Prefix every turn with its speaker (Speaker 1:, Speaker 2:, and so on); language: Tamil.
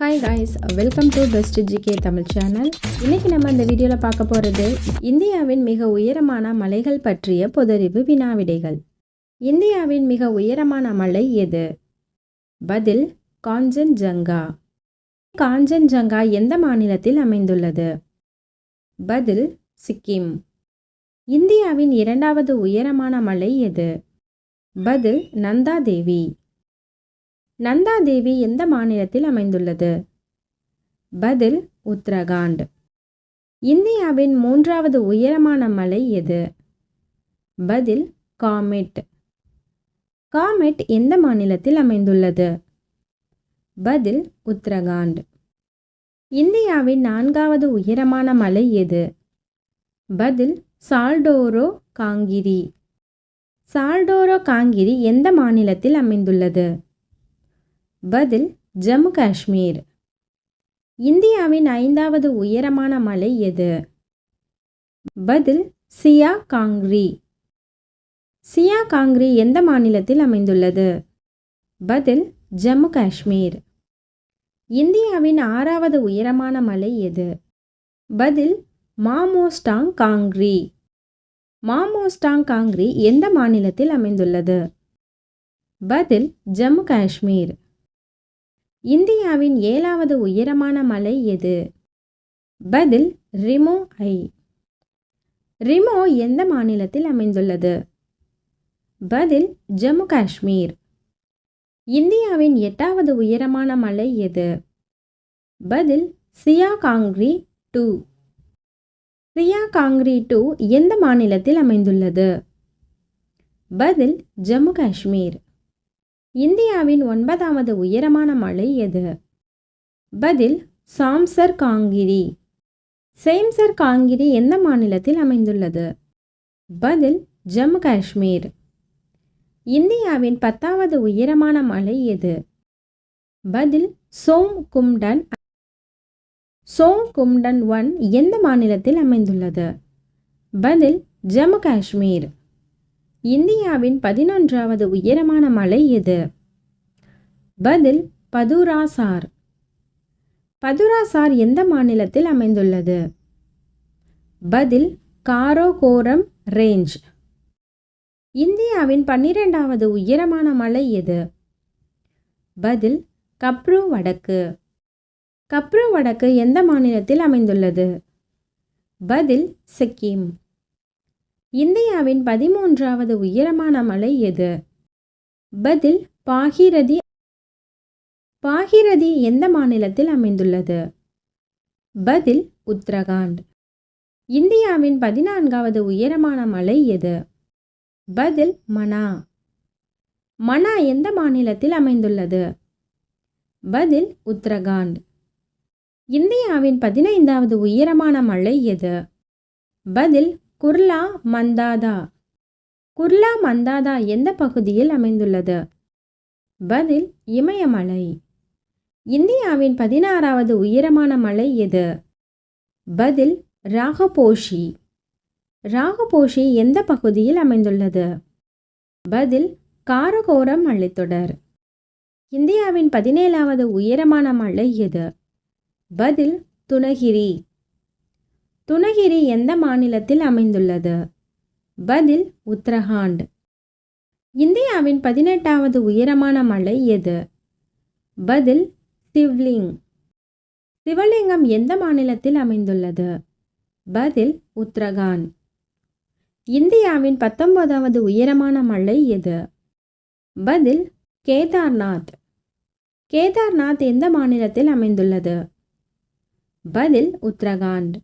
Speaker 1: Hi guys, welcome to best GK Tamil channel. இன்றைக்கி நம்ம இந்த வீடியோவில் பார்க்க போகிறது இந்தியாவின் மிக உயரமான மலைகள் பற்றிய பொதறிவு வினாவிடைகள். இந்தியாவின் மிக உயரமான மலை எது? பதில் காஞ்சன்ஜங்கா. காஞ்சன்ஜங்கா எந்த மாநிலத்தில் அமைந்துள்ளது? பதில் சிக்கிம். இந்தியாவின் இரண்டாவது உயரமான மலை எது? பதில் நந்தா தேவி. நந்தா தேவி எந்த மாநிலத்தில் அமைந்துள்ளது? பதில் உத்தரகாண்ட். இந்தியாவின் மூன்றாவது உயரமான மலை எது? பதில் காமெட். காமெட் எந்த மாநிலத்தில் அமைந்துள்ளது? பதில் உத்தரகாண்ட். இந்தியாவின் நான்காவது உயரமான மலை எது? பதில் சால்டோரோ காங்கிரி. சால்டோரோ காங்கிரி எந்த மாநிலத்தில் அமைந்துள்ளது? பதில் ஜம்மு காஷ்மீர். இந்தியாவின் ஐந்தாவது உயரமான மலை எது? பதில் சியா காங்கிரி. சியா காங்கிரி எந்த மாநிலத்தில் அமைந்துள்ளது? பதில் ஜம்மு காஷ்மீர். இந்தியாவின் ஆறாவது உயரமான மலை எது? பதில் மாமோஸ்டாங் காங்கிரி. மாமோஸ்டாங் காங்கிரி எந்த மாநிலத்தில் அமைந்துள்ளது? பதில் ஜம்மு காஷ்மீர். இந்தியாவின் ஏழாவது உயரமான மலை எது? பதில் ரிமோ ஐ. ரிமோ எந்த மாநிலத்தில் அமைந்துள்ளது? பதில் ஜம்மு காஷ்மீர். இந்தியாவின் எட்டாவது உயரமான மலை எது? பதில் சியா காங்கிரி 2. சியா காங்கிரி 2 எந்த மாநிலத்தில் அமைந்துள்ளது? பதில் ஜம்மு காஷ்மீர். இந்தியாவின் ஒன்பதாவது உயரமான மலை எது? பதில் சாம்சர் காங்கிரி. சேம்சர் காங்கிரி எந்த மாநிலத்தில் அமைந்துள்ளது? பதில் ஜம்மு காஷ்மீர். இந்தியாவின் 10வது உயரமான மலை எது? பதில் சோம் கும்டன். சோம் கும்டன் 1 எந்த மாநிலத்தில் அமைந்துள்ளது? பதில் ஜம்மு காஷ்மீர். இந்தியாவின் 11வது உயரமான மலை எது? பதில் பதுராசார். பதுராசார் எந்த மாநிலத்தில் அமைந்துள்ளது? பதில் காரோகோரம் ரேஞ்ச். இந்தியாவின் 12வது உயரமான மலை எது? பதில் கப்ரு வடக்கு. கப்ரு வடக்கு எந்த மாநிலத்தில் அமைந்துள்ளது? பதில் சிக்கிம். இந்தியாவின் 13வது உயரமான மலை எது? பதில் பாகீரதி. பாகீரதி எந்த மாநிலத்தில் அமைந்துள்ளது? பதில் உத்தரகாண்ட். இந்தியாவின் 14வது உயரமான மலை எது? பதில் மனா. மனா எந்த மாநிலத்தில் அமைந்துள்ளது? பதில் உத்தரகாண்ட். இந்தியாவின் 15வது உயரமான மலை எது? பதில் குர்லா மந்தாதா. குர்லா மந்தாதா எந்த பகுதியில் அமைந்துள்ளது? பதில் இமயமலை. இந்தியாவின் 16வது உயரமான மலை எது? பதில் ராகபோஷி. ராகபோஷி எந்த பகுதியில் அமைந்துள்ளது? பதில் காரகோரம் மலைத்தொடர். இந்தியாவின் 17வது உயரமான மலை எது? பதில் துனகிரி. துனகிரி எந்த மாநிலத்தில் அமைந்துள்ளது? பதில் உத்தரகாண்ட். இந்தியாவின் 18வது உயரமான மலை எது? பதில் சிவ்லிங். சிவலிங்கம் எந்த மாநிலத்தில் அமைந்துள்ளது? பதில் உத்தரகாண்ட். இந்தியாவின் 19வது உயரமான மலை எது? பதில் கேதார்நாத். கேதார்நாத் எந்த மாநிலத்தில் அமைந்துள்ளது? பதில் உத்தரகாண்ட்.